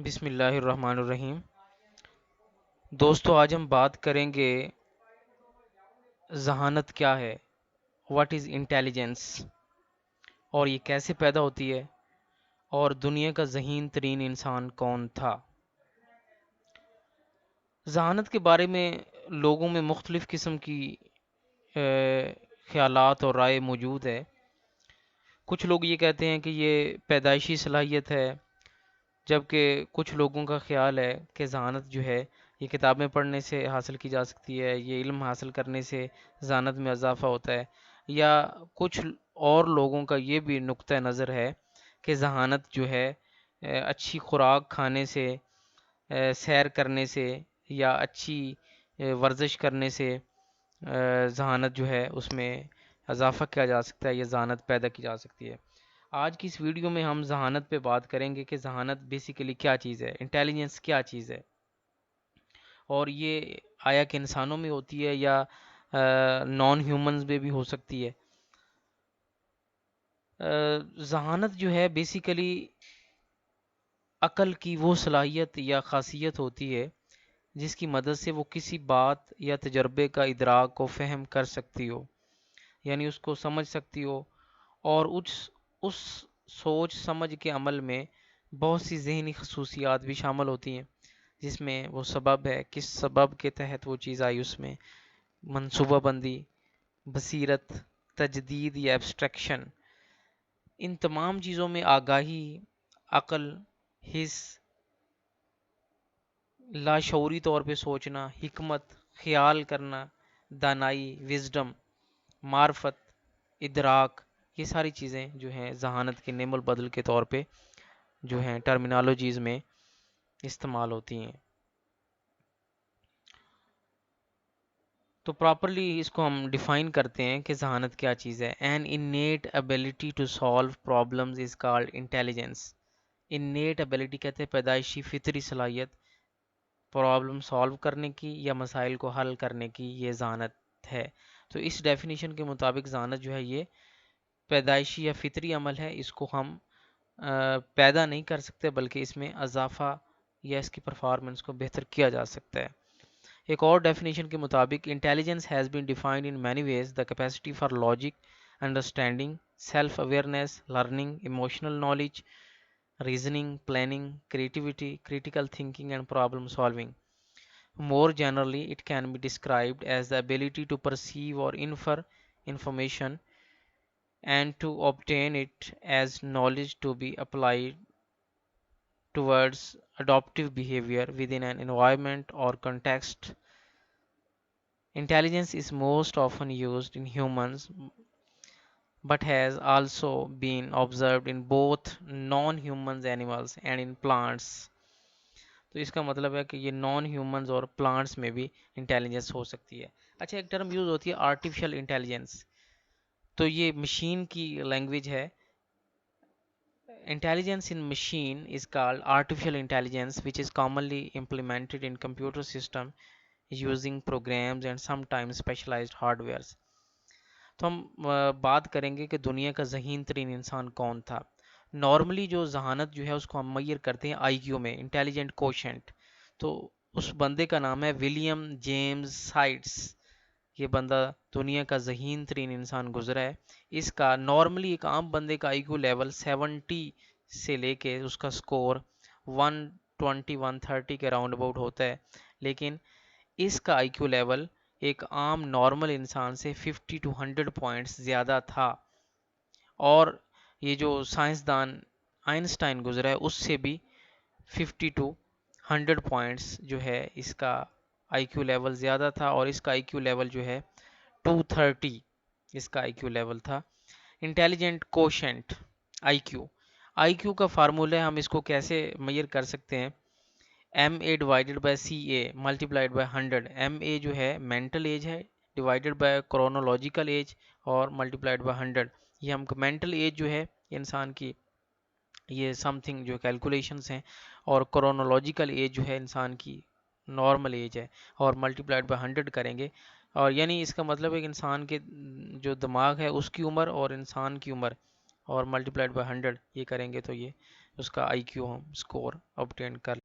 بسم اللہ الرحمن الرحیم۔ دوستو، آج ہم بات کریں گے ذہانت کیا ہے، واٹ از انٹیلیجنس، اور یہ کیسے پیدا ہوتی ہے، اور دنیا کا ذہین ترین انسان کون تھا۔ ذہانت کے بارے میں لوگوں میں مختلف قسم کی خیالات اور رائے موجود ہے۔ کچھ لوگ یہ کہتے ہیں کہ یہ پیدائشی صلاحیت ہے، جبکہ کچھ لوگوں کا خیال ہے کہ ذہانت جو ہے یہ کتابیں پڑھنے سے حاصل کی جا سکتی ہے، یہ علم حاصل کرنے سے ذہانت میں اضافہ ہوتا ہے، یا کچھ اور لوگوں کا یہ بھی نقطہ نظر ہے کہ ذہانت جو ہے اچھی خوراک کھانے سے، سیر کرنے سے، یا اچھی ورزش کرنے سے ذہانت جو ہے اس میں اضافہ کیا جا سکتا ہے، یا ذہانت پیدا کی جا سکتی ہے۔ آج کی اس ویڈیو میں ہم ذہانت پہ بات کریں گے کہ ذہانت بیسیکلی کیا چیز ہے، انٹیلیجنس کیا چیز ہے، اور یہ آیا کہ انسانوں میں ہوتی ہے یا نان ہیومنز میں بھی ہو سکتی ہے۔ ذہانت جو ہے بیسیکلی عقل کی وہ صلاحیت یا خاصیت ہوتی ہے جس کی مدد سے وہ کسی بات یا تجربے کا ادراک کو فہم کر سکتی ہو، یعنی اس کو سمجھ سکتی ہو، اور اس سوچ سمجھ کے عمل میں بہت سی ذہنی خصوصیات بھی شامل ہوتی ہیں، جس میں وہ سبب ہے، کس سبب کے تحت وہ چیز آئی، اس میں منصوبہ بندی، بصیرت، تجدید یا ایبسٹریکشن۔ ان تمام چیزوں میں آگاہی، عقل، حس، لاشعوری طور پہ سوچنا، حکمت، خیال کرنا، دانائی، وزڈم، معرفت، ادراک، یہ ساری چیزیں جو ہیں ذہانت کے نعم البدل کے طور پہ جو ہیں ٹرمینالوجیز میں استعمال ہوتی ہیں۔ تو پراپرلی اس کو ہم ڈیفائن کرتے ہیں کہ ذہانت کیا چیز ہے۔ An innate ability to solve problems is called intelligence۔ innate ability کہتے ہیں پیدائشی فطری صلاحیت پرابلم سالو کرنے کی یا مسائل کو حل کرنے کی، یہ ذہانت ہے۔ تو اس ڈیفینیشن کے مطابق ذہانت جو ہے یہ پیدائشی یا فطری عمل ہے، اس کو ہم پیدا نہیں کر سکتے، بلکہ اس میں اضافہ یا اس کی پرفارمنس کو بہتر کیا جا سکتا ہے۔ ایک اور ڈیفینیشن کے مطابق intelligence has been defined in many ways: the capacity for logic, understanding, self awareness, learning, emotional knowledge, reasoning, planning, creativity, critical thinking, and problem solving. More generally, it can be described as the ability to perceive or infer information and to obtain it as knowledge to be applied towards adaptive behavior within an environment or context. Intelligence is most often used in humans but has also been observed in both non-human animals and in plants۔ تو اس کا مطلب ہے کہ یہ naan humans اور plants میں بھی intelligence ہو سکتی ہے۔ اچھا، ایک ٹرم یوز ہوتی ہے آرٹیفیشل انٹیلیجنس، تو یہ مشین کی لینگویج ہے۔ Intelligence in machine is called artificial intelligence, which is commonly implemented in computer system using programs and sometimes specialized hardwares۔ تو ہم بات کریں گے کہ دنیا کا ذہین ترین انسان کون تھا۔ نارملی جو ذہانت جو ہے اس کو ہم میئر کرتے ہیں آئی کیو میں، انٹیلیجنٹ کوشنٹ۔ تو اس بندے کا نام ہے ولیم جیمز سائٹس۔ یہ بندہ دنیا کا ذہین ترین انسان گزرا ہے۔ اس کا نارملی ایک عام بندے کا آئی کیو لیول 70 سے لے کے اس کا سکور 120 130 کے راؤنڈ اباؤٹ ہوتا ہے، لیکن اس کا آئی کیو لیول ایک عام نارمل انسان سے 50 to 100 پوائنٹس زیادہ تھا، اور یہ جو سائنسدان آئنسٹائن گزرا ہے اس سے بھی 50 to 100 پوائنٹس جو ہے اس کا آئی کیو لیول زیادہ تھا، اور اس کا آئی کیو لیول جو ہے 230 اس کا آئی کیو لیول تھا۔ انٹیلیجنٹ کوشنٹ آئی کیو کا فارمولہ ہے، ہم اس کو کیسے میئر کر سکتے ہیں؟ M A divided by C A multiplied by 100۔ M A جو ہے مینٹل ایج ہے، ڈیوائڈیڈ بائی کرونولوجیکل ایج اور ملٹیپلائڈ بائی 100۔ یہ ہم کو مینٹل ایج جو ہے انسان کی، یہ سم تھنگ جو کیلکولیشنس ہیں، اور کرونولوجیکل ایج جو ہے انسان کی نارمل ایج ہے، اور ملٹیپلائڈ بائی 100 کریں گے، اور یعنی اس کا مطلب ہے کہ انسان کے جو دماغ ہے اس کی عمر اور انسان کی عمر، اور ملٹیپلائڈ بائی 100 یہ کریں گے تو یہ اس کا IQ ہم اسکور obtain کر